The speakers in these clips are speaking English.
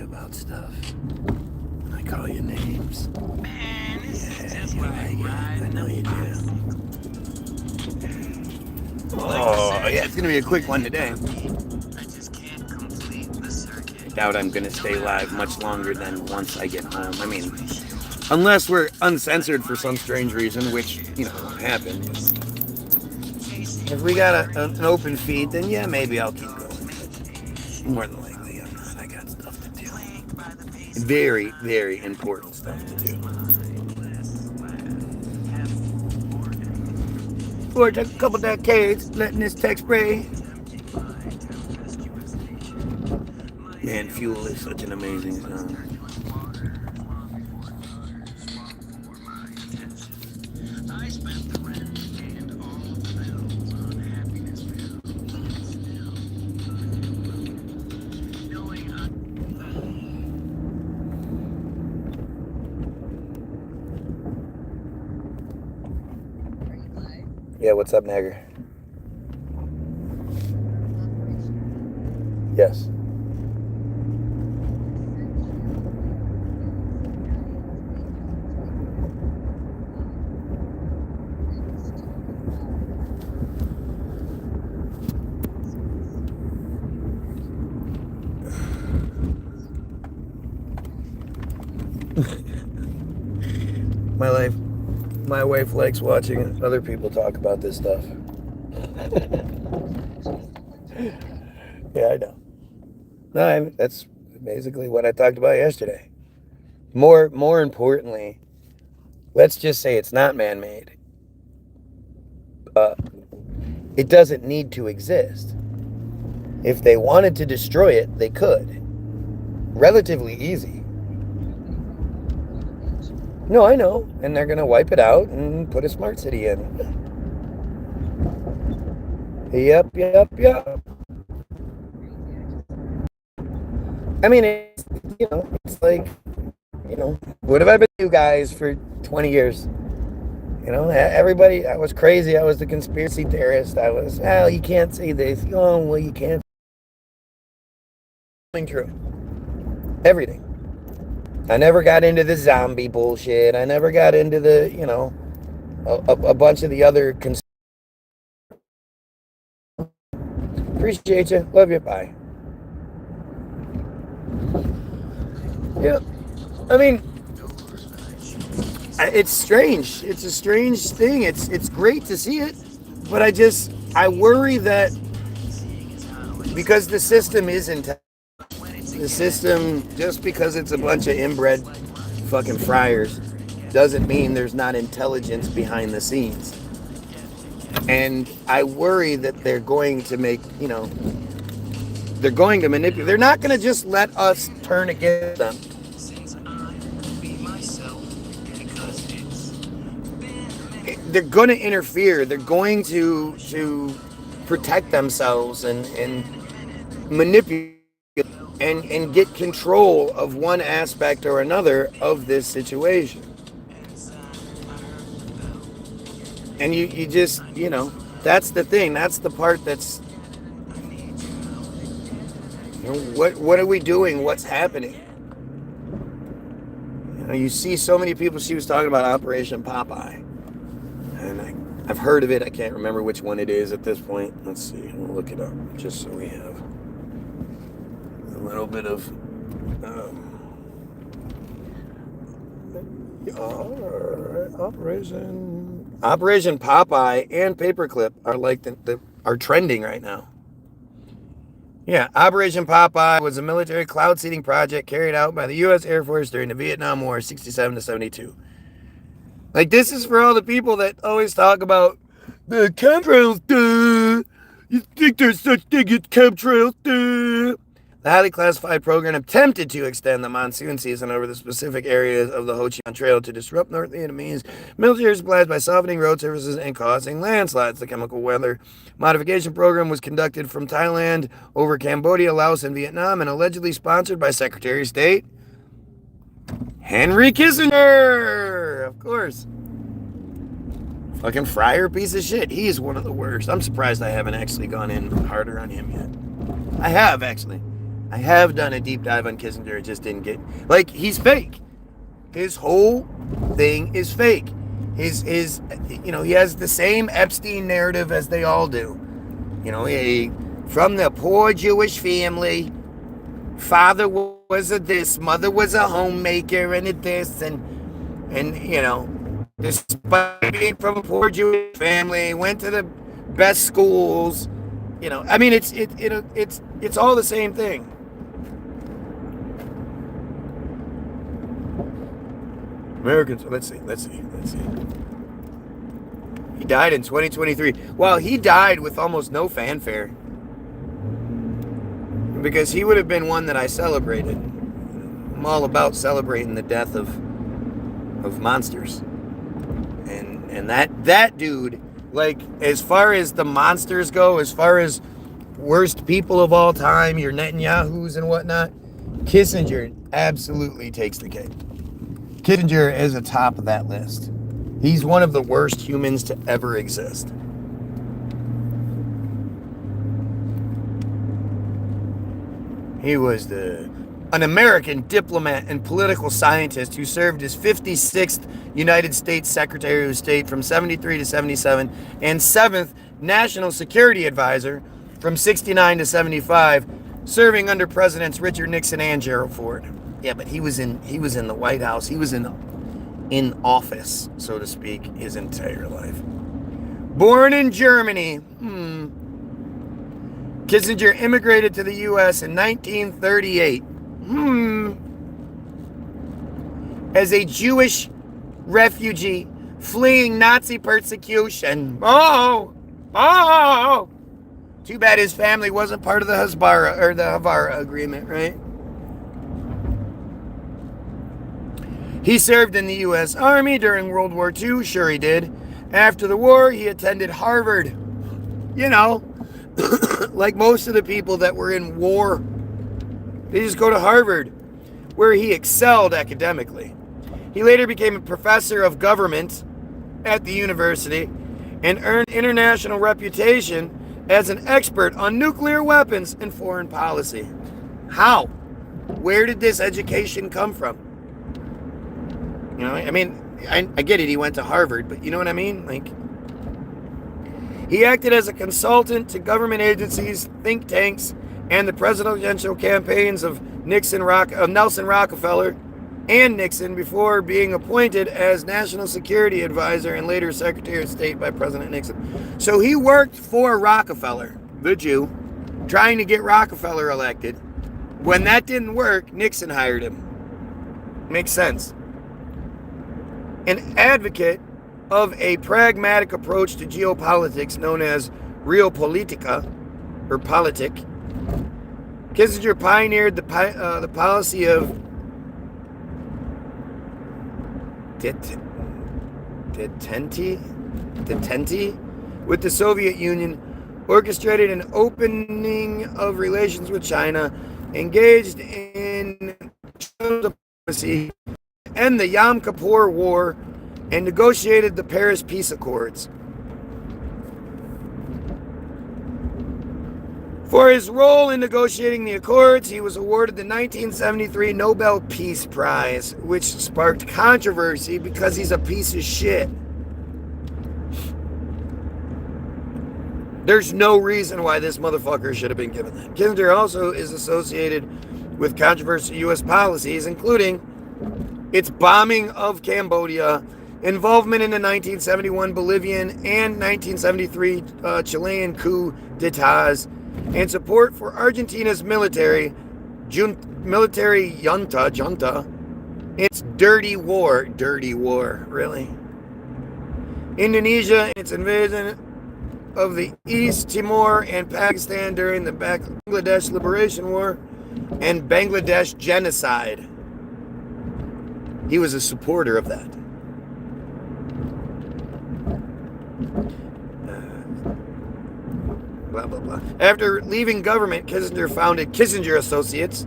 about stuff. I call you names. Man, this is just You like like it. I riding know a you do. Like the Oh, yeah, it's going to be a quick one today. I just can't complete the circuit. I doubt I'm going to stay live much longer than once I get home. I mean, unless we're uncensored for some strange reason, which, you know, happened. If we got an open feed, then yeah, maybe I'll keep going. But more than likely, I'm not. I got stuff to do. Very, very important stuff to do. For a couple decades, letting this tech spray. Man, Fuel is such an amazing song. Yeah, what's up, Nagger? Yes. My wife likes watching other people talk about this stuff. Yeah, I know. No, that's basically what I talked about yesterday. More importantly, let's just say it's not man-made. It doesn't need to exist. If they wanted to destroy it, they could. Relatively easy. No, I know. And they're going to wipe it out and put a smart city in. Yep. I mean, it's like, what have I been you guys for 20 years? Everybody, I was crazy. I was the conspiracy theorist. I was, you can't say this. Oh, well, you can't. True. Everything. I never got into the zombie bullshit. I never got into the, a bunch of the other. Appreciate you. Love you. Bye. Yeah. I mean, it's strange. It's a strange thing. It's great to see it. But I worry that because the system isn't. The system, just because it's a bunch of inbred fucking friars, doesn't mean there's not intelligence behind the scenes. And I worry that they're going to make, they're going to manipulate. They're not going to just let us turn against them. They're going to interfere. They're going to protect themselves and manipulate. And get control of one aspect or another of this situation. And you just, that's the thing. That's the part that's, what are we doing? What's happening? You see so many people. She was talking about Operation Popeye. And I've heard of it. I can't remember which one it is at this point. Let's see. We'll look it up just so we have a little bit of Operation Popeye and Paperclip are like are trending right now. Yeah, Operation Popeye was a military cloud seeding project carried out by the U.S. Air Force during the Vietnam War, 67 to 72. Like, this is for all the people that always talk about the chemtrails, duh. You think there's such thing as chemtrails, duh. The highly classified program attempted to extend the monsoon season over the specific areas of the Ho Chi Minh Trail to disrupt North Vietnamese military supplies by softening road surfaces and causing landslides. The chemical weather modification program was conducted from Thailand over Cambodia, Laos, and Vietnam, and allegedly sponsored by Secretary of State Henry Kissinger. Of course. Fucking friar piece of shit. He is one of the worst. I'm surprised I haven't actually gone in harder on him yet. I have, actually. I have done a deep dive on Kissinger. It just didn't get... Like, he's fake. His whole thing is fake. His you know, he has the same Epstein narrative as they all do. You know, from the poor Jewish family, father was a this, mother was a homemaker and a this, and you know, despite being from a poor Jewish family, went to the best schools. You know, I mean, it's all the same thing. Americans, let's see. He died in 2023. Well, he died with almost no fanfare. Because he would have been one that I celebrated. I'm all about celebrating the death of monsters. And that dude, like, as far as the monsters go, as far as worst people of all time, your Netanyahus and whatnot, Kissinger absolutely takes the cake. Kissinger is atop of that list. He's one of the worst humans to ever exist. He was an American diplomat and political scientist who served as 56th United States Secretary of State from 73 to 77 and 7th National Security Advisor from 69 to 75, serving under Presidents Richard Nixon and Gerald Ford. Yeah, but he was in the White House. He was in office, so to speak, his entire life. Born in Germany, Kissinger immigrated to the U.S. in 1938. As a Jewish refugee fleeing Nazi persecution. Too bad his family wasn't part of the Havara Agreement, right? He served in the U.S. Army during World War II. Sure he did. After the war, he attended Harvard. You know, like most of the people that were in war, they just go to Harvard, where he excelled academically. He later became a professor of government at the university and earned international reputation as an expert on nuclear weapons and foreign policy. How? Where did this education come from? You know, I mean, I get it, he went to Harvard, but you know what I mean? Like, he acted as a consultant to government agencies, think tanks, and the presidential campaigns of Nelson Rockefeller and Nixon before being appointed as National Security Advisor and later Secretary of State by President Nixon. So he worked for Rockefeller, the Jew, trying to get Rockefeller elected. When that didn't work, Nixon hired him. Makes sense. An advocate of a pragmatic approach to geopolitics known as realpolitica, or politic, Kissinger pioneered the policy of detente with the Soviet Union, orchestrated an opening of relations with China, engaged in diplomacy, and the Yom Kippur War, and negotiated the Paris Peace Accords. For his role in negotiating the Accords, he was awarded the 1973 Nobel Peace Prize, which sparked controversy because he's a piece of shit. There's no reason why this motherfucker should have been given that. Kissinger also is associated with controversial U.S. policies, including its bombing of Cambodia, involvement in the 1971 Bolivian and 1973 Chilean coup d'etats, and support for Argentina's military junta, its dirty war, really. Indonesia and its invasion of the East Timor and Pakistan during the Bangladesh Liberation War and Bangladesh genocide. He was a supporter of that. Blah, blah, blah. After leaving government, Kissinger founded Kissinger Associates,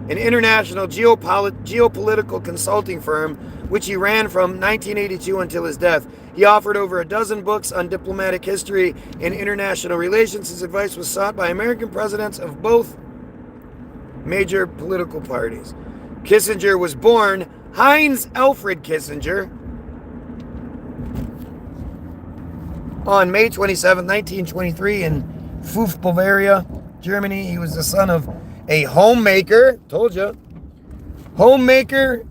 an international geopolitical consulting firm, which he ran from 1982 until his death. He authored over a dozen books on diplomatic history and international relations. His advice was sought by American presidents of both major political parties. Kissinger was born Heinz Alfred Kissinger on May 27, 1923 in Pfuff, Bavaria, Germany. He was the son of a homemaker, told you, homemaker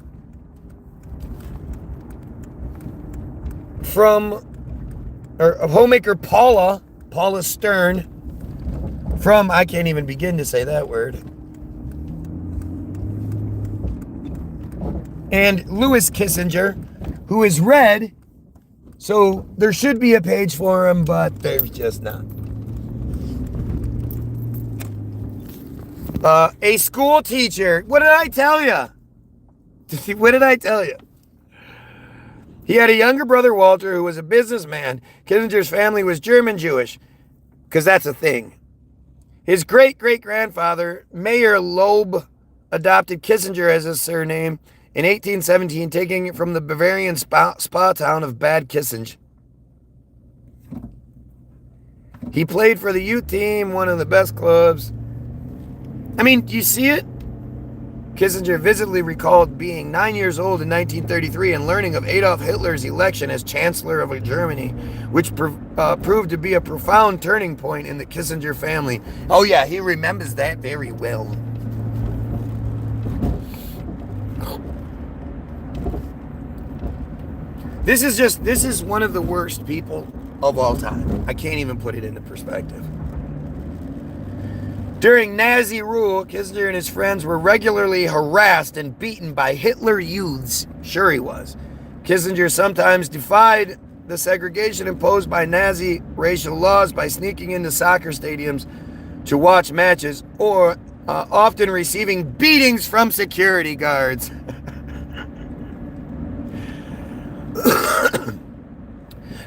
Paula Stern from, I can't even begin to say that word, and Louis Kissinger, who is red, so there should be a page for him, but there's just not. A school teacher. What did I tell you? What did I tell you? He had a younger brother, Walter, who was a businessman. Kissinger's family was German Jewish, because that's a thing. His great-great-grandfather, Mayor Loeb, adopted Kissinger as his surname in 1817, taking it from the Bavarian spa town of Bad Kissinger. He played for the youth team, one of the best clubs. I mean, do you see it? Kissinger vividly recalled being 9 years old in 1933 and learning of Adolf Hitler's election as Chancellor of Germany, which proved to be a profound turning point in the Kissinger family. Oh yeah, he remembers that very well. This is one of the worst people of all time. I can't even put it into perspective. During Nazi rule, Kissinger and his friends were regularly harassed and beaten by Hitler youths. Sure he was. Kissinger sometimes defied the segregation imposed by Nazi racial laws by sneaking into soccer stadiums to watch matches, or often receiving beatings from security guards.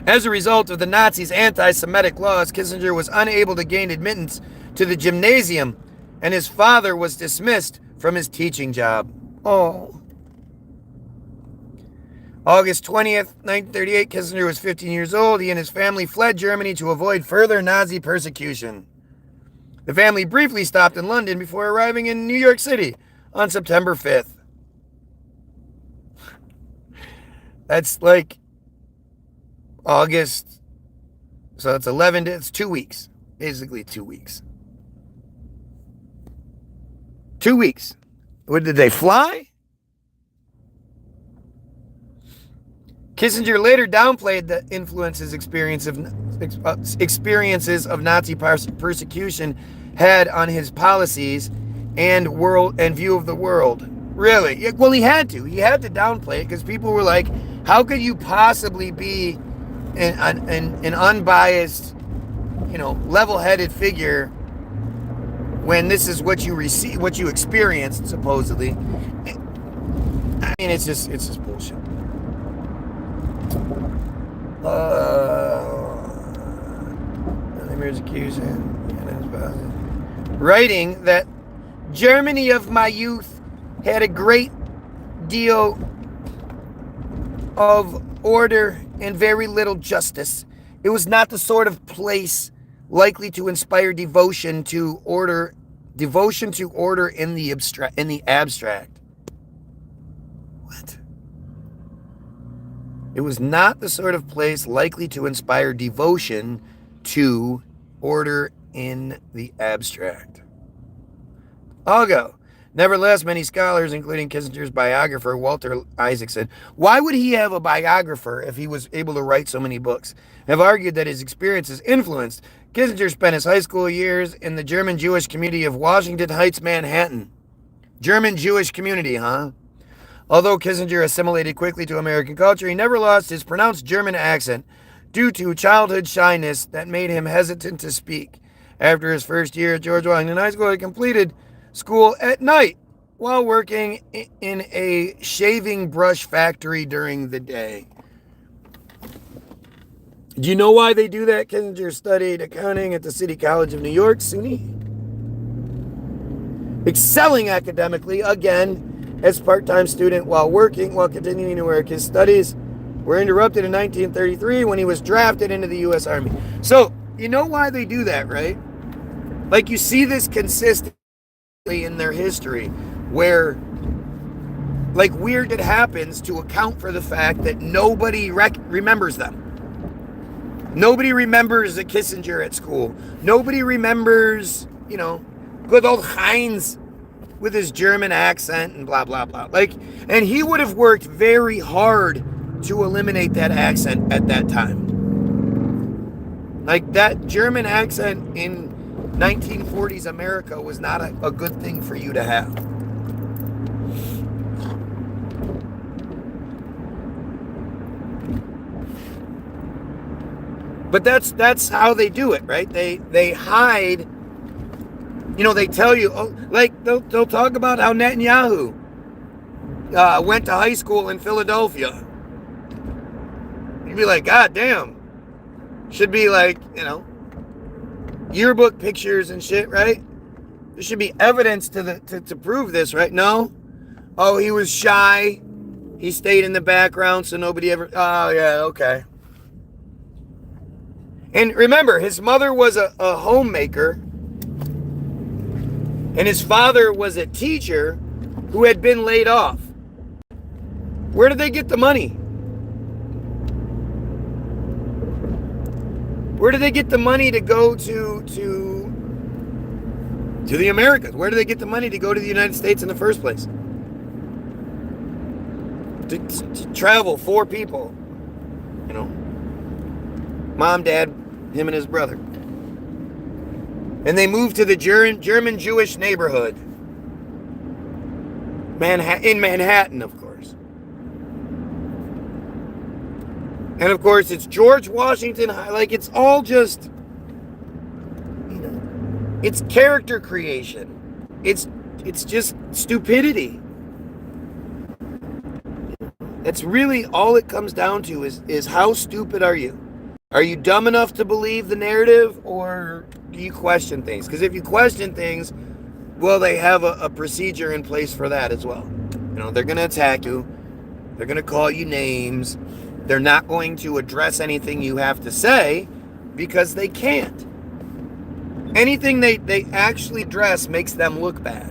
As a result of the Nazis' anti-Semitic laws, Kissinger was unable to gain admittance to the gymnasium, and his father was dismissed from his teaching job. Oh. August 20th, 1938, Kissinger was 15 years old. He and his family fled Germany to avoid further Nazi persecution. The family briefly stopped in London before arriving in New York City on September 5th. That's like August, so it's 11 days, it's 2 weeks. Basically 2 weeks. 2 weeks. What, did they fly? Kissinger later downplayed the influences experiences of Nazi persecution had on his policies and view of the world. Really? Well, he had to. He had to downplay it because people were like, how could you possibly be an unbiased, level-headed figure when this is what you receive, what you experienced, supposedly? I mean, it's just bullshit. Writing that Germany of my youth had a great deal of order and very little justice. It was not the sort of place likely to inspire devotion to order in the abstract. What? It was not the sort of place likely to inspire devotion to order in the abstract. I'll go. Nevertheless, many scholars, including Kissinger's biographer, Walter Isaacson, why would he have a biographer if he was able to write so many books, have argued that his experiences influenced. Kissinger spent his high school years in the German Jewish community of Washington Heights, Manhattan. German Jewish community, huh? Although Kissinger assimilated quickly to American culture, he never lost his pronounced German accent due to childhood shyness that made him hesitant to speak. After his first year at George Washington High School, he completed school at night while working in a shaving brush factory during the day. Do you know why they do that? Kissinger studied accounting at the City College of New York, SUNY, excelling academically, again, as part-time student while continuing to work. His studies were interrupted in 1933 when he was drafted into the U.S. Army. So, you know why they do that, right? Like, you see this consistent in their history where like weird it happens to account for the fact that nobody remembers them. Nobody remembers the Kissinger at school. Nobody remembers, good old Heinz with his German accent and blah, blah, blah. Like, and he would have worked very hard to eliminate that accent at that time. Like, that German accent in 1940s America was not a good thing for you to have. But that's how they do it, right? They hide. They tell you, they'll talk about how Netanyahu went to high school in Philadelphia. You'd be like, God damn. Should be like, yearbook pictures and shit, right? There should be evidence to prove this, right? No? Oh, he was shy. He stayed in the background so nobody ever... Oh, yeah, okay. And remember, his mother was a homemaker, and his father was a teacher who had been laid off. Where did they get the money? Where did they get the money to go to the Americas? Where did they get the money to go to the United States in the first place? To travel, 4 people. Mom, Dad, him and his brother. And they moved to the German Jewish neighborhood. In Manhattan, of course. And of course, it's George Washington. Like, it's all just, it's character creation. It's just stupidity. That's really all it comes down to is how stupid are you? Are you dumb enough to believe the narrative, or do you question things? Because if you question things, well, they have a procedure in place for that as well. They're going to attack you. They're going to call you names. They're not going to address anything you have to say because they can't. Anything they actually address makes them look bad.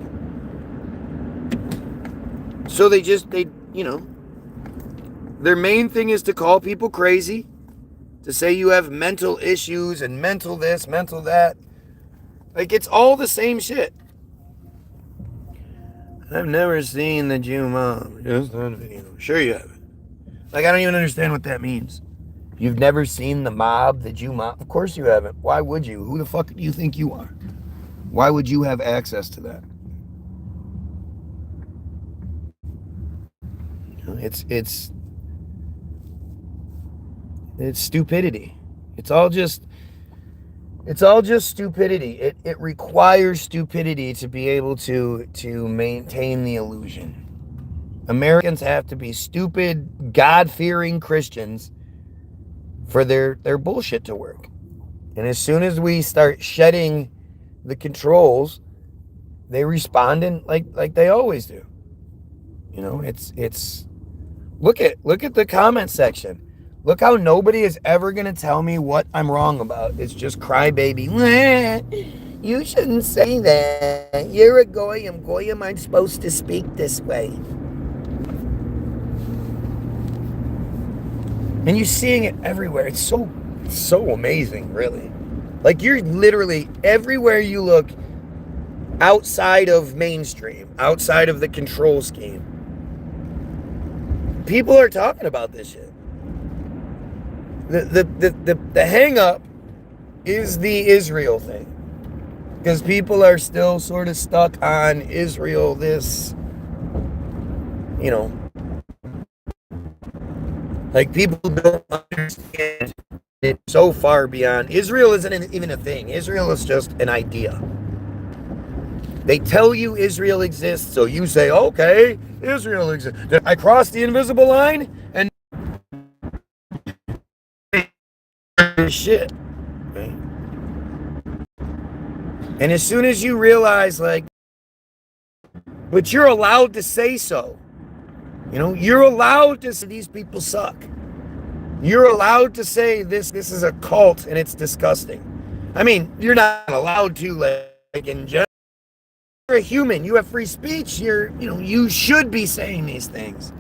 So their main thing is to call people crazy, to say you have mental issues and mental this, mental that. Like, it's all the same shit. I've never seen the Jew mob. Just on video. Sure you haven't. Like, I don't even understand what that means. You've never seen the mob, the Jew mob? Of course you haven't. Why would you? Who the fuck do you think you are? Why would you have access to that? It's stupidity. It's all just stupidity. It requires stupidity to be able to maintain the illusion. Americans have to be stupid, God-fearing Christians for their bullshit to work. And as soon as we start shedding the controls, they respond in like they always do. It's look at the comment section. Look how nobody is ever going to tell me what I'm wrong about. It's just crybaby. You shouldn't say that. You're a goyim. Goyim aren't supposed to speak this way. And you're seeing it everywhere. It's so amazing, really. Like, you're literally, everywhere you look, outside of mainstream, outside of the control scheme, people are talking about this shit. The hang up is the Israel thing, because people are still sort of stuck on Israel, this, like, people don't understand it so far beyond. Israel isn't even a thing. Israel is just an idea. They tell you Israel exists, so you say, okay, Israel exists. I crossed the invisible line and shit. Right? And as soon as you realize, like, but you're allowed to say so. You're allowed to say these people suck. You're allowed to say this is a cult and it's disgusting. I mean, you're not allowed to, like in general, You're a human. You have free speech. You should be saying these things.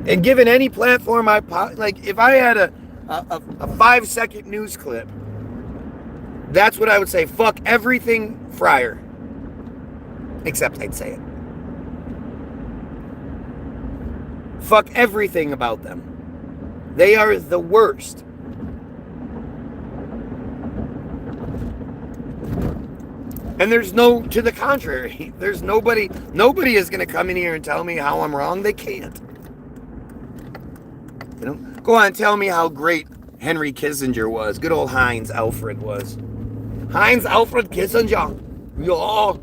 And given any platform if I had a 5-second news clip, that's what I would say. Fuck everything Fryer. Except I'd say it. Fuck everything about them. They are the worst. And there's to the contrary. There's nobody is going to come in here and tell me how I'm wrong. They can't. Go on and tell me how great Henry Kissinger was. Good old Heinz Alfred was. Heinz Alfred Kissinger. Ja.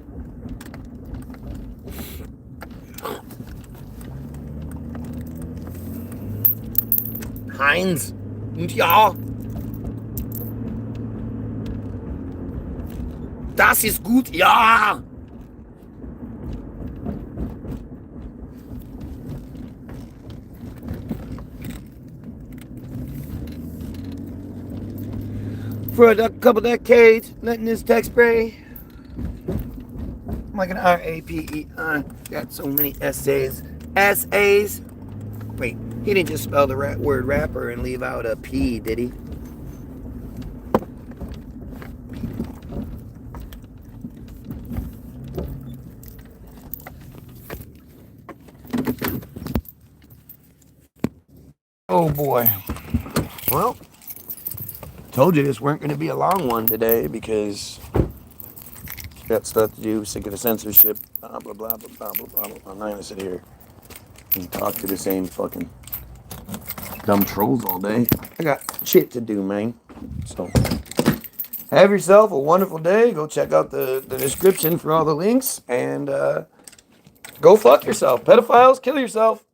Heinz. Und ja. Das ist gut. Ja. For a couple decades, letting this tech spray. I'm like an R-A-P-E-R. Got so many essays. Essays. Wait, he didn't just spell the word rapper and leave out a P, did he? Oh boy. Well, told you this weren't going to be a long one today because got stuff to do, sick of the censorship, blah, blah, blah, blah, blah, blah, blah. I'm not going to sit here and talk to the same fucking dumb trolls all day. I got shit to do, man. So, have yourself a wonderful day. Go check out the description for all the links and go fuck yourself. Pedophiles, kill yourself.